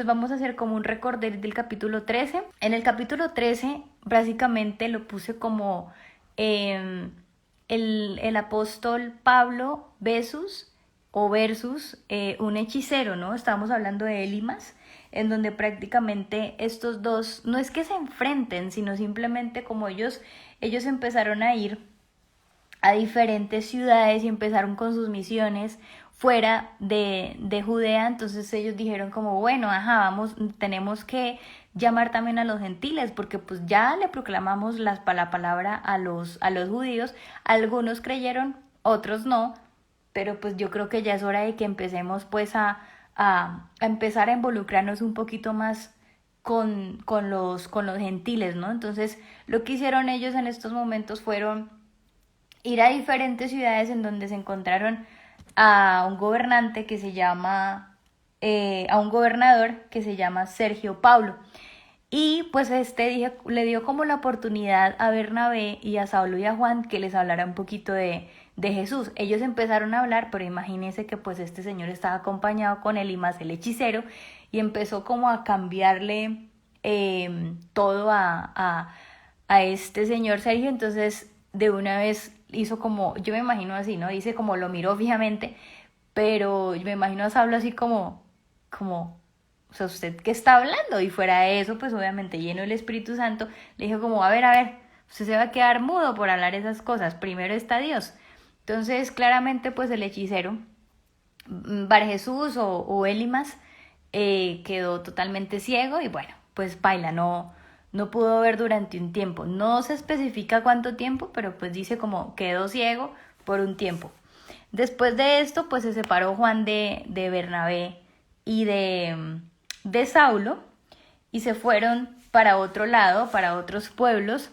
Entonces vamos a hacer como un recorder del capítulo 13. En el capítulo 13 básicamente lo puse como eh, el apóstol Pablo versus un hechicero, ¿no? Estábamos hablando de Elimas, en donde prácticamente estos dos no es que se enfrenten, sino simplemente como ellos empezaron a ir a diferentes ciudades y empezaron con sus misiones fuera de Judea. Entonces ellos dijeron como, bueno, ajá, vamos, tenemos que llamar también a los gentiles, porque pues ya le proclamamos la palabra a los judíos. Algunos creyeron, otros no, pero pues yo creo que ya es hora de que empecemos pues a empezar a involucrarnos un poquito más con los gentiles, ¿no? Entonces lo que hicieron ellos en estos momentos fueron ir a diferentes ciudades en donde se encontraron a un gobernante que se llama, a un gobernador que se llama Sergio Paulo. Y pues le dio como la oportunidad a Bernabé y a Saulo y a Juan que les hablara un poquito de Jesús. Ellos empezaron a hablar, pero imagínense que pues este señor estaba acompañado con él y más el hechicero, y empezó como a cambiarle todo a este señor Sergio. Entonces de una vez hizo como, yo me imagino así, ¿no? Dice como lo miró fijamente, pero yo me imagino a Saulo así como, o sea, ¿usted qué está hablando? Y fuera de eso, pues obviamente lleno del Espíritu Santo, le dijo como, a ver, usted se va a quedar mudo por hablar esas cosas, primero está Dios. Entonces, claramente, pues el hechicero, Bar Jesús o Elimas, quedó totalmente ciego y bueno, pues baila, no pudo ver durante un tiempo. No se especifica cuánto tiempo, pero pues dice como quedó ciego por un tiempo. Después de esto, pues se separó Juan de Bernabé y de Saulo, y se fueron para otro lado, para otros pueblos,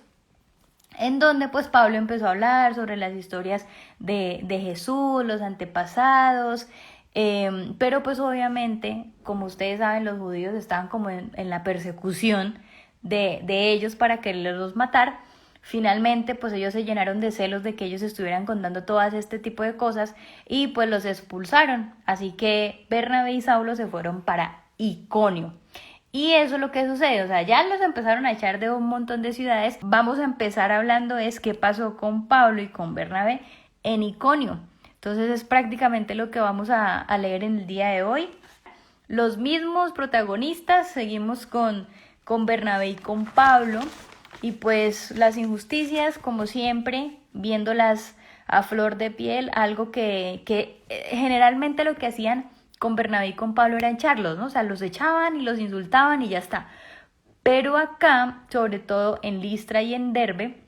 en donde pues Pablo empezó a hablar sobre las historias de Jesús, los antepasados, pero pues obviamente, como ustedes saben, los judíos estaban como en la persecución de ellos para quererlos matar. Finalmente, pues ellos se llenaron de celos de que ellos estuvieran contando todas este tipo de cosas y pues los expulsaron. Así que Bernabé y Saulo se fueron para Iconio. Y eso es lo que sucede, o sea, ya los empezaron a echar de un montón de ciudades. Vamos a empezar hablando es qué pasó con Pablo y con Bernabé en Iconio. Entonces es prácticamente lo que vamos a leer en el día de hoy. Los mismos protagonistas, seguimos con Bernabé y con Pablo. Y pues las injusticias, como siempre, viéndolas a flor de piel, algo que generalmente lo que hacían con Bernabé y con Pablo era echarlos, ¿no? O sea, los echaban y los insultaban y ya está. Pero acá, sobre todo en Listra y en Derbe,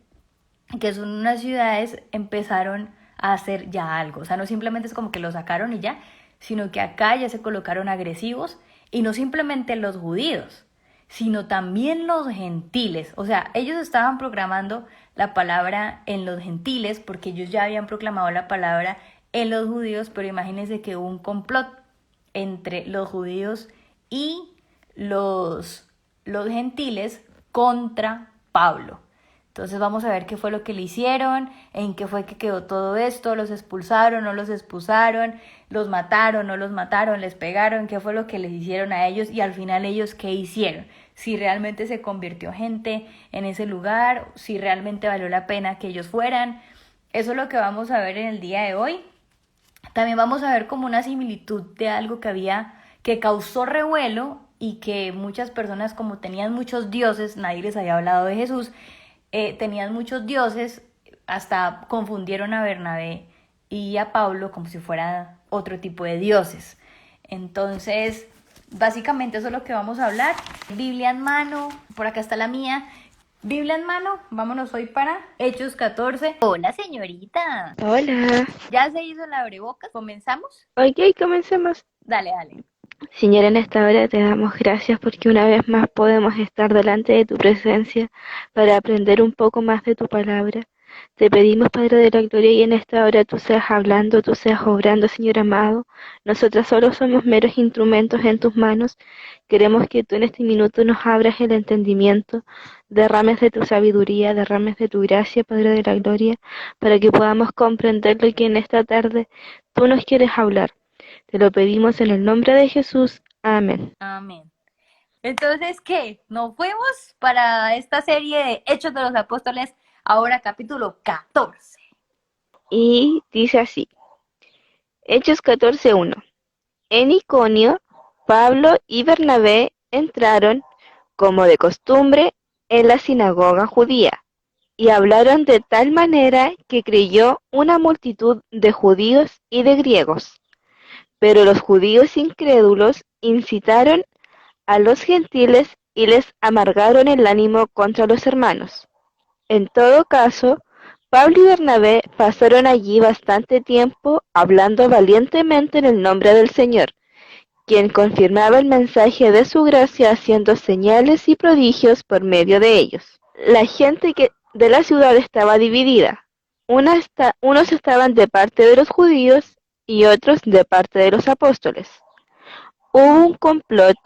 que son unas ciudades, empezaron a hacer ya algo. O sea, no simplemente es como que lo sacaron y ya, sino que acá ya se colocaron agresivos, y no simplemente los judíos, sino también los gentiles. O sea, ellos estaban proclamando la palabra en los gentiles porque ellos ya habían proclamado la palabra en los judíos, pero imagínense que hubo un complot entre los judíos y los gentiles contra Pablo. Entonces vamos a ver qué fue lo que le hicieron, en qué fue que quedó todo esto, los expulsaron, no los expulsaron, los mataron, no los mataron, les pegaron, qué fue lo que les hicieron a ellos y al final ellos qué hicieron. Si realmente se convirtió gente en ese lugar, si realmente valió la pena que ellos fueran. Eso es lo que vamos a ver en el día de hoy. También vamos a ver como una similitud de algo que causó revuelo y que muchas personas, como tenían muchos dioses, nadie les había hablado de Jesús, tenían muchos dioses, hasta confundieron a Bernabé y a Pablo como si fueran otro tipo de dioses. Entonces, básicamente eso es lo que vamos a hablar. Biblia en mano, por acá está la mía. Biblia en mano, vámonos hoy para Hechos 14. Hola, señorita. Hola. ¿Ya se hizo la abrebocas? ¿Comenzamos? Ok, comencemos. Dale. Señor, en esta hora te damos gracias porque una vez más podemos estar delante de tu presencia para aprender un poco más de tu palabra. Te pedimos, Padre de la Gloria, y en esta hora tú seas hablando, tú seas obrando, Señor amado. Nosotras solo somos meros instrumentos en tus manos. Queremos que tú en este minuto nos abras el entendimiento, derrames de tu sabiduría, derrames de tu gracia, Padre de la Gloria, para que podamos comprender lo que en esta tarde tú nos quieres hablar. Te lo pedimos en el nombre de Jesús. Amén. Amén. Entonces, ¿qué? Nos fuimos para esta serie de Hechos de los Apóstoles, ahora capítulo 14. Y dice así, Hechos 14:1. En Iconio, Pablo y Bernabé entraron, como de costumbre, en la sinagoga judía, y hablaron de tal manera que creyó una multitud de judíos y de griegos. Pero los judíos incrédulos incitaron a los gentiles y les amargaron el ánimo contra los hermanos. En todo caso, Pablo y Bernabé pasaron allí bastante tiempo hablando valientemente en el nombre del Señor, quien confirmaba el mensaje de su gracia haciendo señales y prodigios por medio de ellos. La gente de la ciudad estaba dividida. Unos estaban de parte de los judíos y otros de parte de los apóstoles. Hubo un complot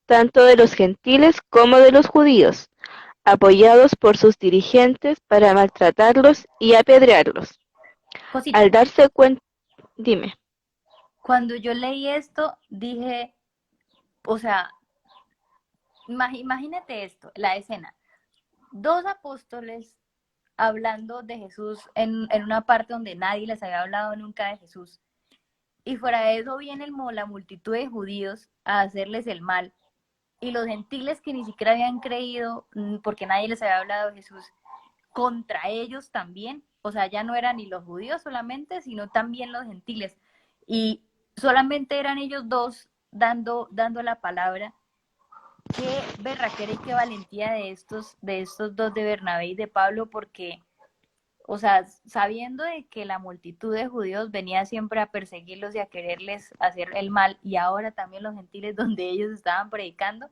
tanto de los gentiles como de los judíos, apoyados por sus dirigentes para maltratarlos y apedrearlos. Cosita, Al darse cuenta, dime, cuando yo leí esto, dije, o sea, imagínate esto, la escena. Dos apóstoles hablando de Jesús en una parte donde nadie les había hablado nunca de Jesús. Y fuera de eso viene la multitud de judíos a hacerles el mal. Y los gentiles que ni siquiera habían creído, porque nadie les había hablado de Jesús, contra ellos también. O sea, ya no eran ni los judíos solamente, sino también los gentiles. Y solamente eran ellos dos dando la palabra. Qué berraquera y qué valentía de estos dos, de Bernabé y de Pablo, porque, o sea, sabiendo de que la multitud de judíos venía siempre a perseguirlos y a quererles hacer el mal, y ahora también los gentiles donde ellos estaban predicando,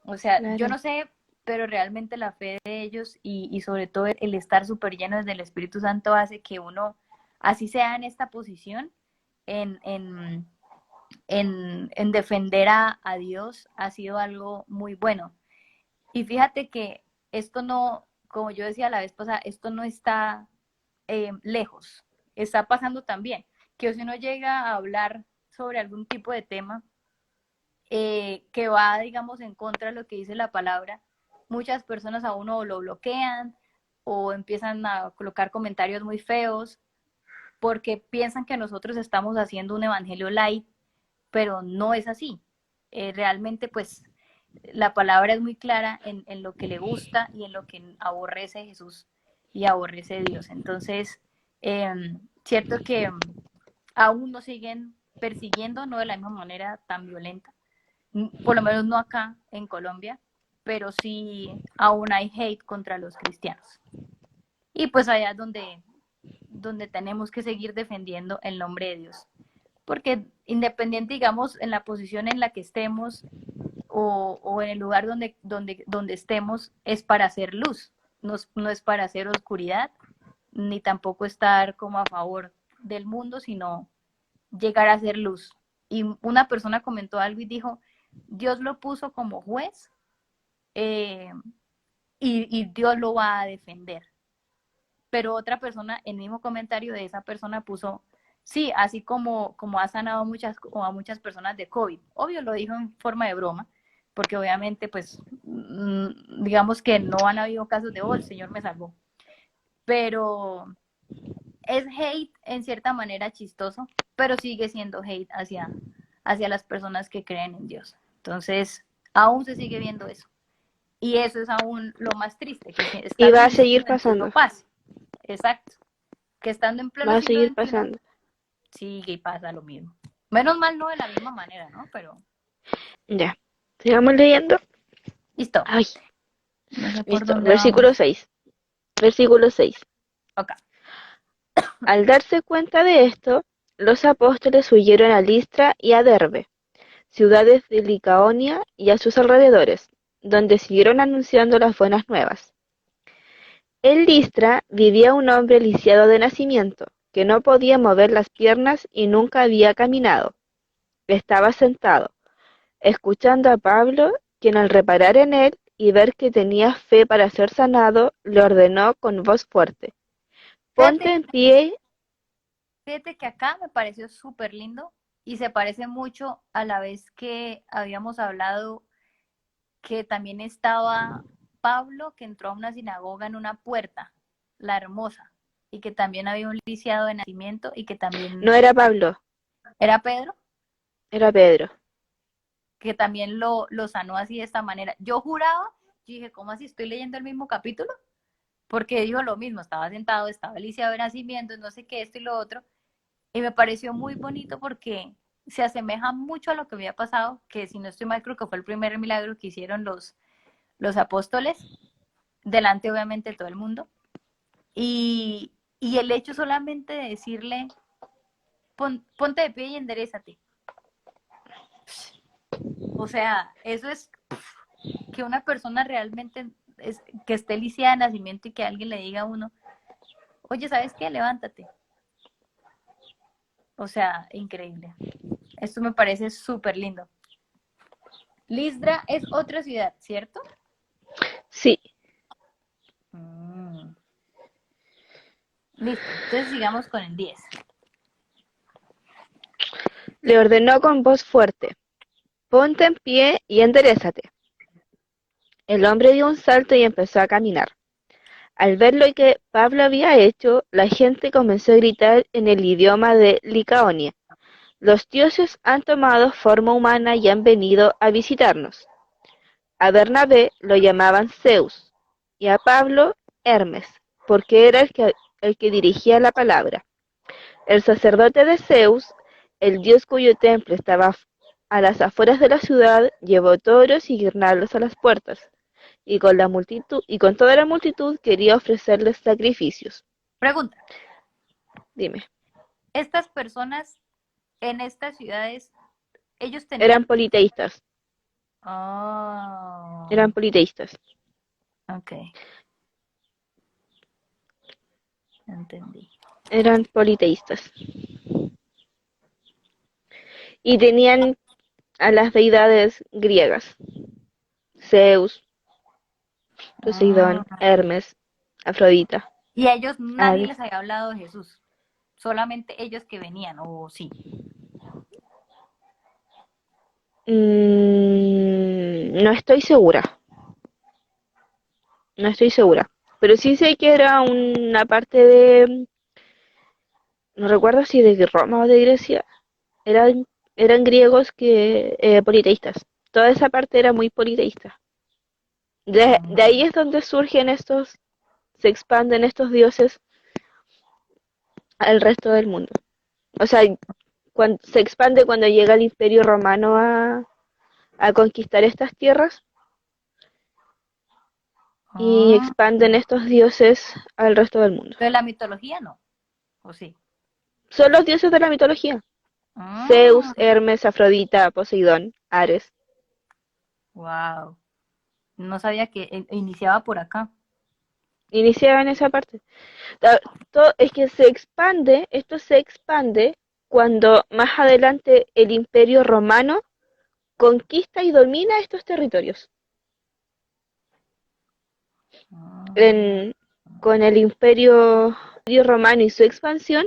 o sea, yo claro, no sé, pero realmente la fe de ellos y sobre todo el estar súper llenos del Espíritu Santo hace que uno, así sea en esta posición, en, en, en defender a Dios, ha sido algo muy bueno. Y fíjate que esto no, como yo decía la vez pasada, esto no está lejos, está pasando también, que si uno llega a hablar sobre algún tipo de tema que va, digamos, en contra de lo que dice la palabra, muchas personas a uno lo bloquean o empiezan a colocar comentarios muy feos porque piensan que nosotros estamos haciendo un evangelio light, pero no es así. Realmente, pues, la palabra es muy clara en lo que le gusta y en lo que aborrece Jesús y aborrece Dios. Entonces, cierto que aún nos siguen persiguiendo, no de la misma manera tan violenta, por lo menos no acá en Colombia, pero sí aún hay hate contra los cristianos. Y pues allá es donde tenemos que seguir defendiendo el nombre de Dios. Porque independiente, digamos, en la posición en la que estemos o en el lugar donde estemos, es para hacer luz, no es para hacer oscuridad, ni tampoco estar como a favor del mundo, sino llegar a ser luz. Y una persona comentó algo y dijo, Dios lo puso como juez eh, y Dios lo va a defender. Pero otra persona, el mismo comentario de esa persona puso, sí, así como ha sanado a muchas personas de COVID. Obvio, lo dijo en forma de broma, porque obviamente, pues, digamos que no han habido casos de, oh, el Señor me salvó. Pero es hate en cierta manera chistoso, pero sigue siendo hate hacia las personas que creen en Dios. Entonces, aún se sigue viendo eso. Y eso es aún lo más triste, que y estando va en a el siglo seguir XXI pasando, pase. Exacto. Que estando en va pleno a siglo seguir XXI pasando. sigue y pasa lo mismo. Menos mal no de la misma manera, ¿no? Pero Ya, sigamos leyendo. listo. Ay, No sé por listo, dónde versículo vamos. 6. Versículo 6. Ok. Al darse cuenta de esto, los apóstoles huyeron a Listra y a Derbe, ciudades de Licaonia y a sus alrededores, donde siguieron anunciando las buenas nuevas. En Listra vivía un hombre lisiado de nacimiento, que no podía mover las piernas y nunca había caminado. Estaba sentado, escuchando a Pablo, quien al reparar en él y ver que tenía fe para ser sanado, le ordenó con voz fuerte, ponte Fíjate, en pie. fíjate que acá me pareció súper lindo y se parece mucho a la vez que habíamos hablado que también estaba Pablo, que entró a una sinagoga en una puerta, la hermosa, y que también había un lisiado de nacimiento y que No también era Pablo, era Pedro, era Pedro. que también lo sanó así de esta manera. Yo juraba, yo dije, ¿cómo así estoy leyendo el mismo capítulo? Porque dijo lo mismo, estaba sentado, estaba lisiado de nacimiento, no sé qué, esto y lo otro, y me pareció muy bonito porque se asemeja mucho a lo que había pasado, que si no estoy mal, creo que fue el primer milagro que hicieron los apóstoles, delante obviamente de todo el mundo, y el hecho solamente de decirle, ponte de pie y enderézate. O sea, eso es que una persona realmente que esté lisiada de nacimiento y que alguien le diga a uno, oye, ¿sabes qué? Levántate. O sea, increíble. Esto me parece súper lindo. Lisdra es otra ciudad, ¿cierto? Sí, Mm. Listo, entonces sigamos con el 10. le ordenó con voz fuerte, ponte en pie y enderézate. El hombre dio un salto y empezó a caminar. Al ver lo que Pablo había hecho, la gente comenzó a gritar en el idioma de Licaonia. Los dioses han tomado forma humana y han venido a visitarnos. A Bernabé lo llamaban Zeus y a Pablo Hermes, porque era el que dirigía la palabra. El sacerdote de Zeus, el dios cuyo templo estaba a las afueras de la ciudad, llevó toros y guirnaldas a las puertas, y con toda la multitud quería ofrecerles sacrificios. Pregunta, Dime, ¿estas personas en estas ciudades, ellos eran tenían... politeístas, eran Oh, politeístas. ok, entendí. Eran politeístas. Y tenían a las deidades griegas, Zeus, Poseidón, Ah. Hermes, Afrodita, Y a ellos nadie Hades. les había hablado de Jesús, solamente ellos que venían, o sí. No estoy segura, no estoy segura. Pero sí sé que era una parte de, no recuerdo si de Roma o de Grecia, eran griegos que politeístas. Toda esa parte era muy politeísta. De ahí es donde surgen estos, se expanden estos dioses al resto del mundo. O sea, se expande cuando llega el Imperio Romano a conquistar estas tierras y Ah, expanden estos dioses al resto del mundo. pero la mitología no, o sí. Son los dioses de la mitología. Zeus, Ah, Hermes, Afrodita, Poseidón, Ares. wow. No sabía que iniciaba por acá. Iniciaba en esa parte. Es que esto se expande cuando más adelante el Imperio Romano conquista y domina estos territorios. Ah, En- con el Imperio Romano y su expansión,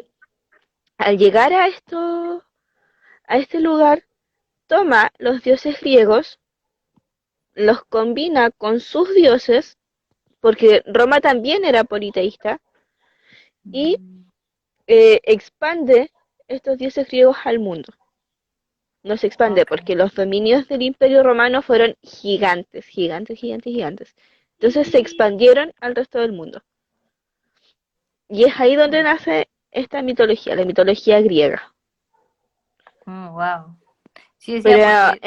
al llegar a este lugar, toma los dioses griegos, los combina con sus dioses, porque Roma también era politeísta, y mm, expande estos dioses griegos al mundo. No se expande ok. porque los dominios del Imperio Romano fueron gigantes, gigantes, gigantes, gigantes. Entonces se expandieron al resto del mundo. Y es ahí donde nace esta mitología, la mitología griega. Wow. Sí decía Pero porque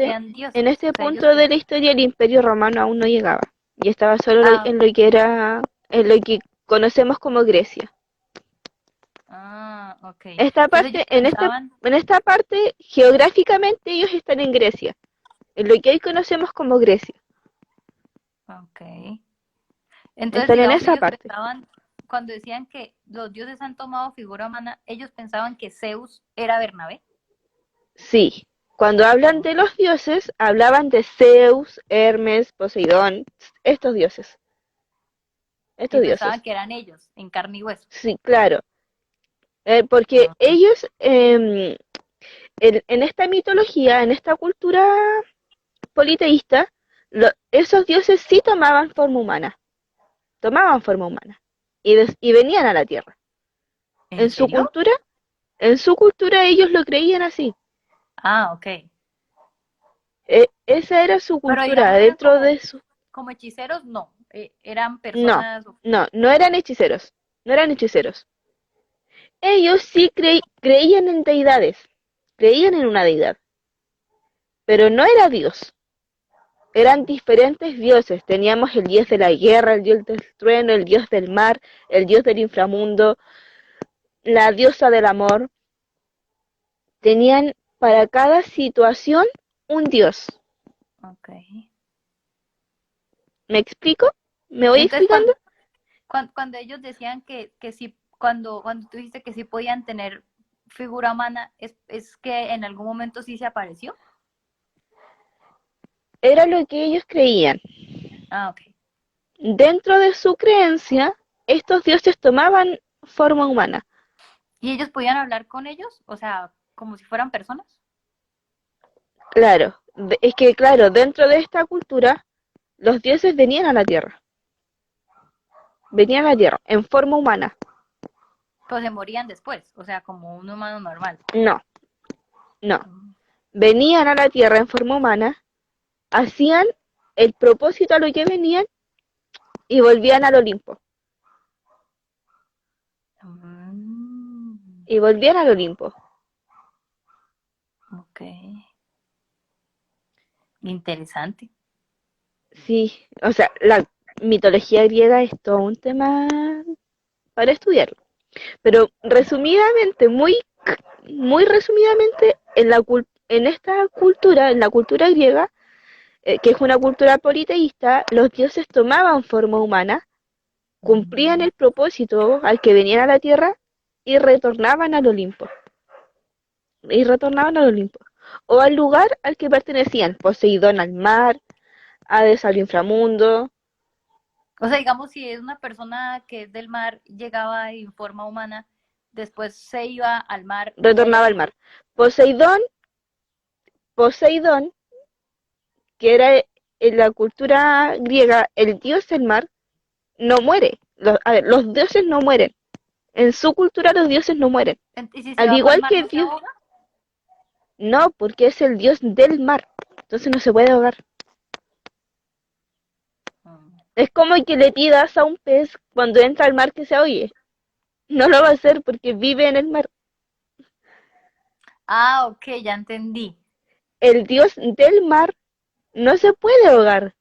eran en dioses, este o sea, ellos punto de la historia el Imperio Romano aún no llegaba. Y estaba solo ah, en lo que era, en lo que conocemos como Grecia. ok. Esta Entonces ellos parte, pensaban, en esta parte, geográficamente ellos están en Grecia, en lo que hoy conocemos como Grecia. ok. Entonces, Están en digamos, esa ellos parte. pensaban, cuando decían que los dioses han tomado figura humana, ellos pensaban que Zeus era Bernabé. Sí, cuando hablan de los dioses, hablaban de Zeus, Hermes, Poseidón, estos dioses, Y estos pensaban dioses. que eran ellos, en carne y hueso. Sí, claro, porque Ah, ellos en esta mitología, en esta cultura politeísta, Esos dioses sí tomaban forma humana y venían a la tierra. ¿En En su serio? cultura, en su cultura ellos lo creían así. Ah, ok. Esa era su Pero cultura. digamos, eran Dentro de su... como hechiceros, no. Eran No, personas. no eran hechiceros. No eran hechiceros. Ellos sí creían en deidades. Creían en una deidad. Pero no era Dios. Eran diferentes dioses. Teníamos el dios de la guerra, el dios del trueno, el dios del mar, el dios del inframundo, la diosa del amor. Tenían para cada situación un dios. Ok. ¿Me explico? ¿Me voy Entonces, explicando? cuando ellos decían que sí, cuando tú dijiste que sí podían tener figura humana, es que en algún momento sí se apareció. Era lo que ellos creían. Ah, ok. Dentro de su creencia, estos dioses tomaban forma humana. ¿Y ellos podían hablar con ellos? O sea, como si fueran personas. Claro, es que claro, dentro de esta cultura, los dioses venían a la tierra en forma humana. Pues se morían después, o sea, como un humano normal. No, no, Mm. venían a la tierra en forma humana, hacían el propósito a lo que venían y volvían al Olimpo. Mm, Y volvían al Olimpo. ok. Interesante. Sí, o sea, la mitología griega es todo un tema para estudiarlo. Pero resumidamente, muy resumidamente, en esta cultura, en la cultura griega, que es una cultura politeísta, los dioses tomaban forma humana, cumplían Mm. el propósito al que venían a la tierra y retornaban al Olimpo. Y retornaban al Olimpo. O al lugar al que pertenecían, Poseidón al mar, Hades al inframundo, O sea, digamos, si es una persona que es del mar, llegaba en forma humana, después se iba al mar y retornaba allá al mar. Poseidón, Poseidón, que era en la cultura griega el dios del mar, no muere. Los dioses no mueren. En su cultura los dioses no mueren. y si se Al va para el igual mar que no se Dios, ahoga. no, porque es el dios del mar. Entonces no se puede ahogar. Mm. Es como que le pidas a un pez cuando entra al mar que se ahogue. No lo va a hacer porque vive en el mar. Ah, ok, ya entendí. El dios del mar no se puede ahogar.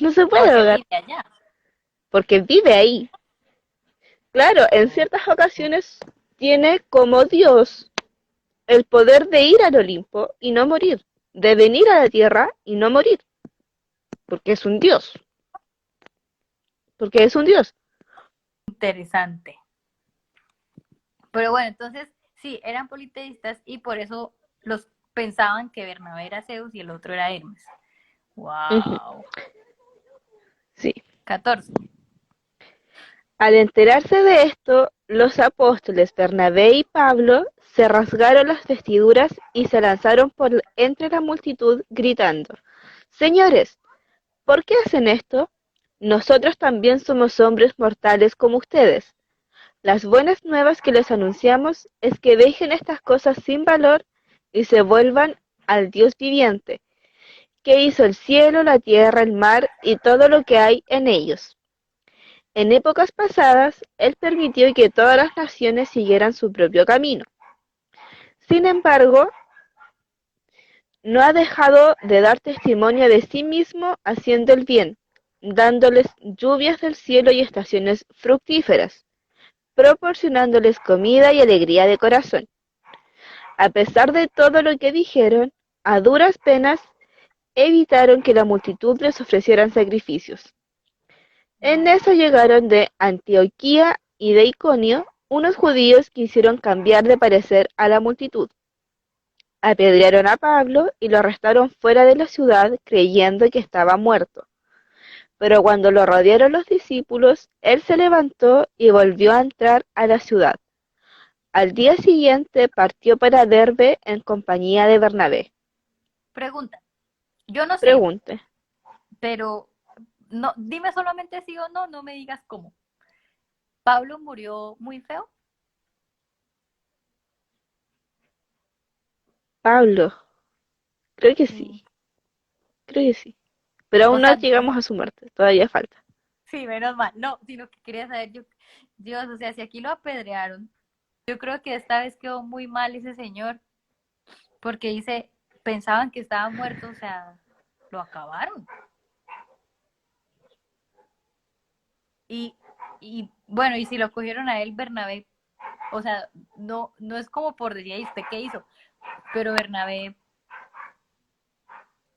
No se puede Porque ahogar vive allá. porque vive ahí. Claro, en Oh. ciertas ocasiones tiene como dios el poder de ir al Olimpo y no morir, de venir a la Tierra y no morir, porque es un dios, porque es un dios. Interesante. Pero bueno, entonces sí, eran politeístas y por eso los pensaban que Bernabé era Zeus y el otro era Hermes. Ujú, Wow. sí. 14. Al enterarse de esto, los apóstoles Bernabé y Pablo se rasgaron las vestiduras y se lanzaron por entre la multitud gritando, Señores, ¿por qué hacen esto? Nosotros también somos hombres mortales como ustedes. Las buenas nuevas que les anunciamos es que dejen estas cosas sin valor y se vuelvan al Dios viviente, que hizo el cielo, la tierra, el mar y todo lo que hay en ellos. En épocas pasadas, Él permitió que todas las naciones siguieran su propio camino. Sin embargo, no ha dejado de dar testimonio de sí mismo haciendo el bien, dándoles lluvias del cielo y estaciones fructíferas, proporcionándoles comida y alegría de corazón. A pesar de todo lo que dijeron, a duras penas evitaron que la multitud les ofrecieran sacrificios. En eso llegaron de Antioquía y de Iconio unos judíos que hicieron cambiar de parecer a la multitud. Apedrearon a Pablo y lo arrestaron fuera de la ciudad creyendo que estaba muerto. Pero cuando lo rodearon los discípulos, él se levantó y volvió a entrar a la ciudad. Al día siguiente partió para Derbe en compañía de Bernabé. Pregunta. Yo no sé, Pregunte. pero no, dime solamente sí o no, no me digas cómo. ¿Pablo murió muy feo? Pablo, creo que Sí. sí, creo que sí. Pero O aún no sea, llegamos a su muerte, todavía falta. sí, menos mal. No, sino que quería saber yo, Dios, o sea, si aquí lo apedrearon, yo creo que esta vez quedó muy mal ese señor, porque dice, pensaban que estaba muerto, o sea, lo acabaron. Y, y bueno, y si lo cogieron a él, Bernabé, o sea, no, no es como por decir, "Ay, ¿usted qué hizo?" Pero Bernabé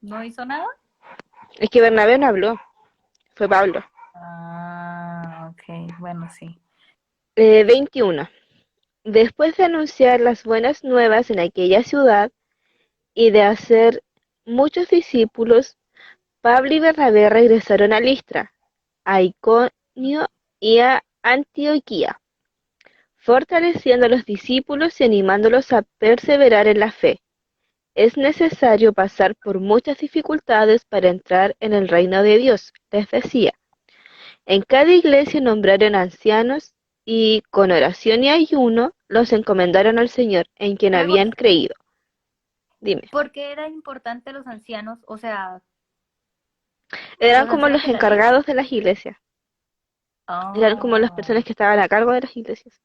no hizo nada. Es que Bernabé no habló, fue Pablo. Ah, ok, bueno, sí. 21. Después de anunciar las buenas nuevas en aquella ciudad y de hacer muchos discípulos, Pablo y Bernabé regresaron a Listra, a Iconio y a Antioquía, fortaleciendo a los discípulos y animándolos a perseverar en la fe. Es necesario pasar por muchas dificultades para entrar en el reino de Dios, les decía. En cada iglesia nombraron ancianos y con oración y ayuno los encomendaron al Señor en quien habían Pregunta, creído. Dime, ¿por qué era importante los ancianos? O sea, eran los como ancianos los de la ley. encargados de las iglesias, eran como las Oh, personas que estaban a cargo de las iglesias,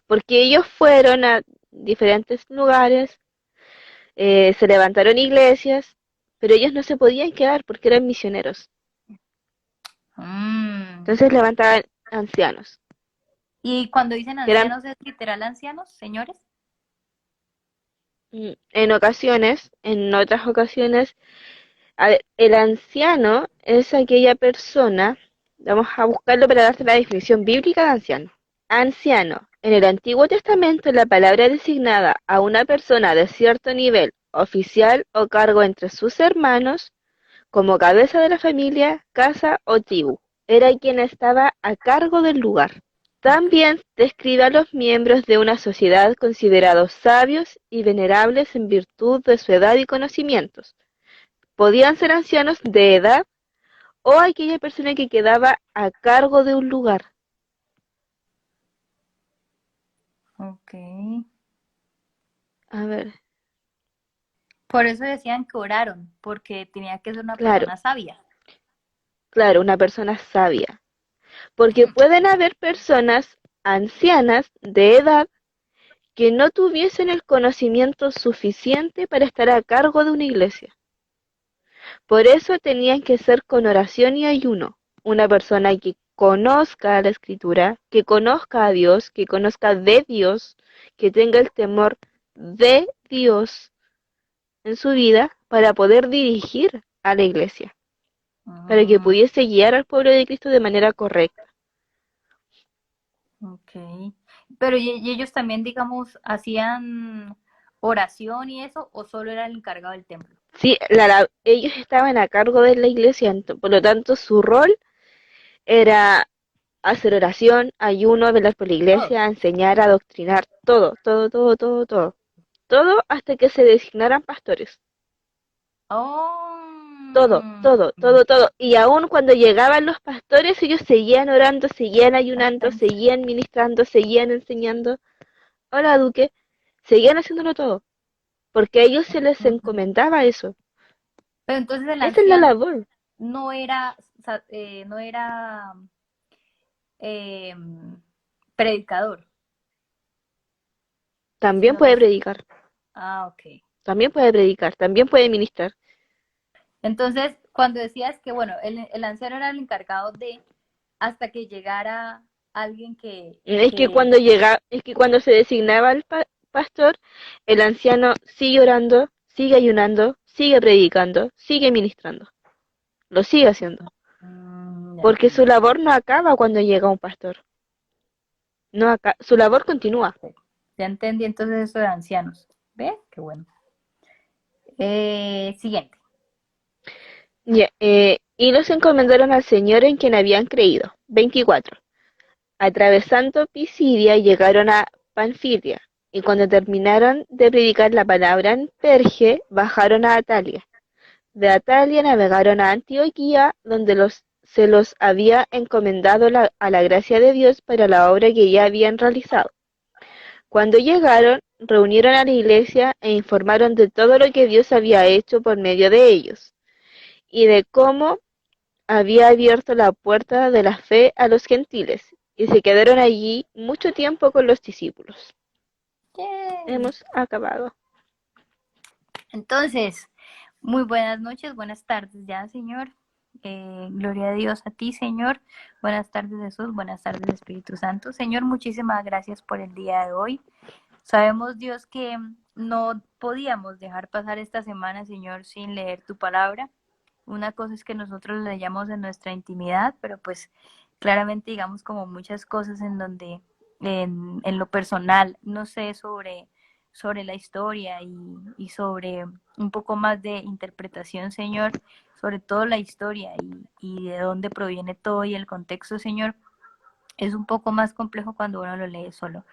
porque ellos fueron a diferentes lugares, se levantaron iglesias, pero ellos no se podían quedar porque eran misioneros. mm. Entonces levantaban ancianos, Y cuando dicen que eran ancianos, ¿es literal ancianos, señores? en ocasiones, en otras ocasiones, a ver, el anciano es aquella persona, vamos a buscarlo para darte la definición bíblica de anciano. Anciano. En el Antiguo Testamento, la palabra designada a una persona de cierto nivel oficial o cargo entre sus hermanos, como cabeza de la familia, casa o tribu. Era quien estaba a cargo del lugar. Ok. También describe a los miembros de una sociedad considerados sabios y venerables en virtud de su edad y conocimientos. Podían ser ancianos de edad o aquella persona que quedaba a cargo de un lugar. Ok. A ver, Por eso decían que oraron, porque tenía que ser una claro, persona sabia. claro, una persona sabia. Porque pueden haber personas ancianas de edad que no tuviesen el conocimiento suficiente para estar a cargo de una iglesia. Por eso tenían que ser con oración y ayuno. Una persona que conozca la escritura, que conozca a Dios, que conozca de Dios, que tenga el temor de Dios en su vida para poder dirigir a la iglesia, para que Mm, pudiese guiar al pueblo de Cristo de manera correcta. ok. Pero y ellos también, digamos, hacían oración y eso, o solo era el encargado del templo. Sí, ellos estaban a cargo de la iglesia, por lo tanto su rol era hacer oración, ayuno, velar por la Todo. iglesia, enseñar, adoctrinar, todo, todo, todo, todo, todo. Todo hasta que se designaran pastores. Todo, Oh, todo, todo, todo. Y aun cuando llegaban los pastores, ellos seguían orando, seguían ayunando, seguían ministrando, seguían enseñando. Hola, Duque. Seguían haciéndolo todo. Porque a ellos se les encomendaba eso. pero entonces el Esa es la anciano labor. no era, no era eh, predicador, También sino puede que... predicar. Ah, ok. También puede predicar. También puede ministrar. Entonces, cuando decías que, bueno, el anciano era el encargado de, hasta que llegara alguien que, Es que cuando se designaba al pastor, el anciano sigue orando, sigue ayunando, sigue predicando, sigue ministrando. Lo sigue haciendo. ya Porque su entendí, labor no acaba cuando llega un pastor. No su labor continúa. ya entendí entonces eso de ancianos. ¿Ves? Qué bueno. Siguiente. Y los encomendaron al Señor en quien habían creído. 24. Atravesando Pisidia llegaron a Panfilia, y cuando terminaron de predicar la palabra en Perge, bajaron a Atalia. De Atalia navegaron a Antioquía, donde se los había encomendado a la gracia de Dios para la obra que ya habían realizado. Cuando llegaron, reunieron a la iglesia e informaron de todo lo que Dios había hecho por medio de ellos, y de cómo había abierto la puerta de la fe a los gentiles, y se quedaron allí mucho tiempo con los discípulos. Yay. Hemos acabado. Entonces, muy buenas noches, buenas tardes ya, Señor. Gloria a Dios a ti, Señor. Buenas tardes, Jesús. Buenas tardes, Espíritu Santo. Señor, muchísimas gracias por el día de hoy. Sabemos, Dios, que no podíamos dejar pasar esta semana, Señor, sin leer tu palabra. Una cosa es que nosotros leyamos en nuestra intimidad, pero pues claramente digamos como muchas cosas en donde en lo personal no sé sobre la historia y sobre un poco más de interpretación, Señor, sobre todo la historia y de dónde proviene todo y el contexto, Señor, es un poco más complejo cuando uno lo lee solo.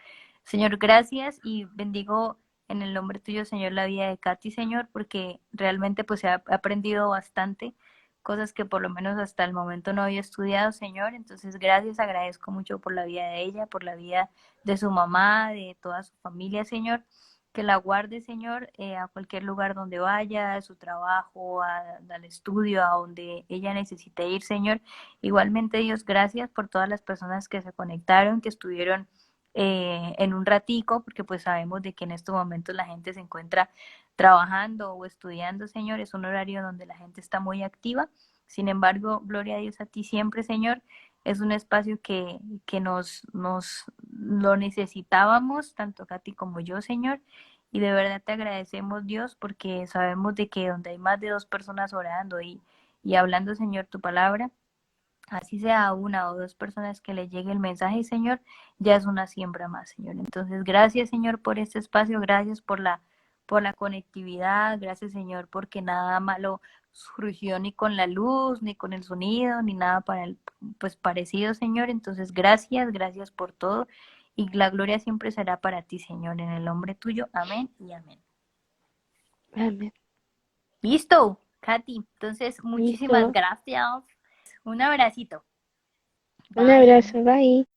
Señor, gracias y bendigo en el nombre tuyo, Señor, la vida de Katy, Señor, porque realmente pues he aprendido bastante, cosas que por lo menos hasta el momento no había estudiado, Señor. Entonces, gracias, agradezco mucho por la vida de ella, por la vida de su mamá, de toda su familia, Señor. Que la guarde, Señor, a cualquier lugar donde vaya, a su trabajo, al estudio, a donde ella necesite ir, Señor. Igualmente, Dios, gracias por todas las personas que se conectaron, que estuvieron en un ratico, porque pues sabemos de que en estos momentos la gente se encuentra trabajando o estudiando, Señor. Es un horario donde la gente está muy activa. Sin embargo, gloria a Dios a ti siempre, Señor. Es un espacio que nos lo necesitábamos, tanto Katy como yo, Señor. Y de verdad te agradecemos, Dios, porque sabemos de que donde hay más de dos personas orando y hablando, Señor, tu palabra, así sea una o dos personas que le llegue el mensaje, Señor, ya es una siembra más, Señor. Entonces, gracias, Señor, por este espacio, gracias por la conectividad, gracias, Señor, porque nada malo surgió ni con la luz, ni con el sonido, ni nada para el, pues parecido, Señor. Entonces, gracias, gracias por todo. Y la gloria siempre será para ti, Señor, en el nombre tuyo. Amén y amén. Amén. Listo, Katy. Entonces, muchísimas Listo. gracias. Un abracito. Un Bye. abrazo. Bye.